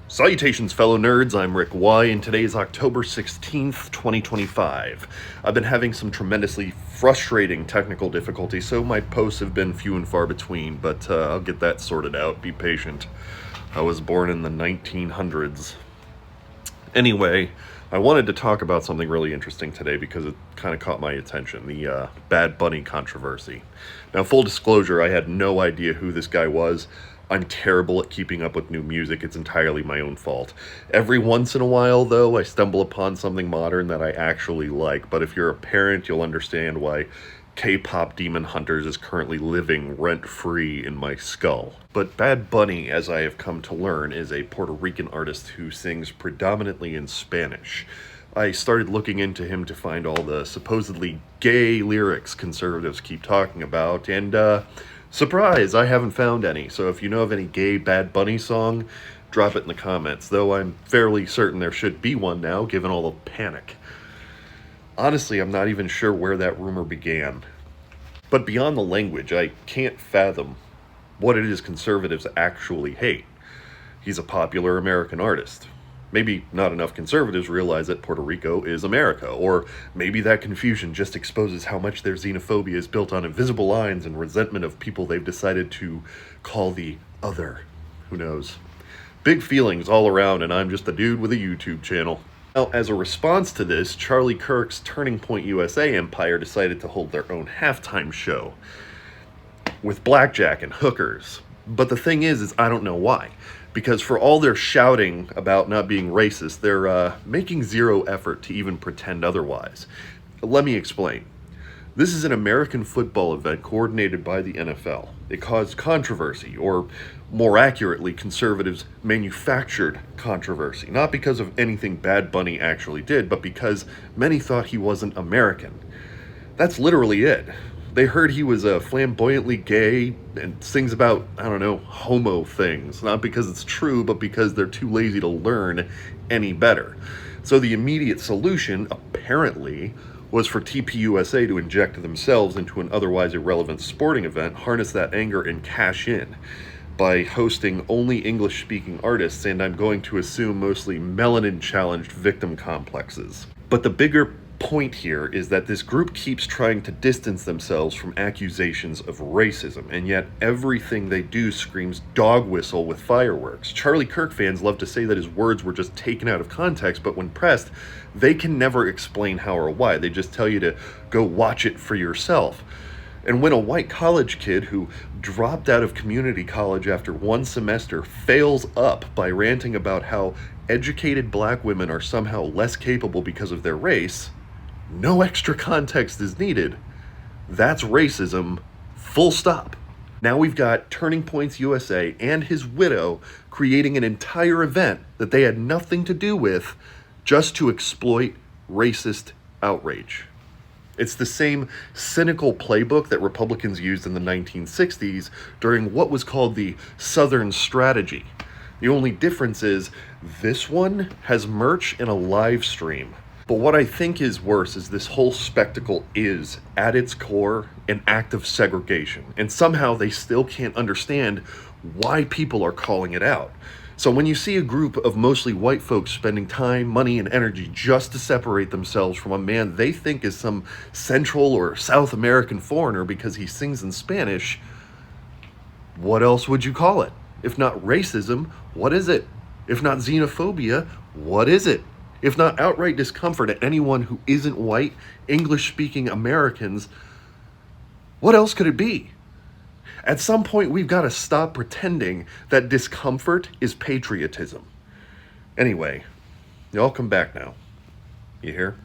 Salutations, fellow nerds. I'm Rick Y, and today is October 16th, 2025. I've been having some tremendously frustrating technical difficulties, so my posts have been few and far between, but I'll get that sorted out. Be patient. I was born in the 1900s. Anyway, I wanted to talk about something really interesting today because it kind of caught my attention, the Bad Bunny controversy. Now, full disclosure, I had no idea who this guy was. I'm terrible at keeping up with new music. It's entirely my own fault. Every once in a while, though, I stumble upon something modern that I actually like. But if you're a parent, you'll understand why K-pop Demon Hunters is currently living rent-free in my skull. But Bad Bunny, as I have come to learn, is a Puerto Rican artist who sings predominantly in Spanish. I started looking into him to find all the supposedly gay lyrics conservatives keep talking about, and surprise, I haven't found any. So if you know of any gay Bad Bunny song, drop it in the comments, though I'm fairly certain there should be one now, given all the panic. Honestly, I'm not even sure where that rumor began. But beyond the language, I can't fathom what it is conservatives actually hate. He's a popular American artist. Maybe not enough conservatives realize that Puerto Rico is America, or maybe that confusion just exposes how much their xenophobia is built on invisible lines and resentment of people they've decided to call the other. Who knows? Big feelings all around, and I'm just a dude with a YouTube channel. Now, as a response to this, Charlie Kirk's Turning Point USA empire decided to hold their own halftime show with blackjack and hookers. But the thing is I don't know why. Because for all their shouting about not being racist, they're making zero effort to even pretend otherwise. Let me explain. This is an American football event coordinated by the NFL. It caused controversy, or more accurately, conservatives manufactured controversy. Not because of anything Bad Bunny actually did, but because many thought he wasn't American. That's literally it. They heard he was flamboyantly gay and sings about, I don't know, homo things. Not because it's true, but because they're too lazy to learn any better. So the immediate solution, apparently, was for TPUSA to inject themselves into an otherwise irrelevant sporting event, harness that anger, and cash in by hosting only English-speaking artists, and I'm going to assume mostly melanin-challenged victim complexes. But the bigger point here is that this group keeps trying to distance themselves from accusations of racism, and yet everything they do screams dog whistle with fireworks. Charlie Kirk fans love to say that his words were just taken out of context, but when pressed, they can never explain how or why. They just tell you to go watch it for yourself. And when a white college kid who dropped out of community college after one semester fails up by ranting about how educated black women are somehow less capable because of their race, no extra context is needed. That's racism, full stop. Now we've got Turning Points USA and his widow creating an entire event that they had nothing to do with just to exploit racist outrage. It's the same cynical playbook that Republicans used in the 1960s during what was called the Southern Strategy. The only difference is this one has merch and a live stream. But what I think is worse is this whole spectacle is, at its core, an act of segregation. And somehow they still can't understand why people are calling it out. So when you see a group of mostly white folks spending time, money, and energy just to separate themselves from a man they think is some Central or South American foreigner because he sings in Spanish, what else would you call it? If not racism, what is it? If not xenophobia, what is it? If not outright discomfort at anyone who isn't white, English-speaking Americans, what else could it be? At some point, we've got to stop pretending that discomfort is patriotism. Anyway, y'all come back now. You hear?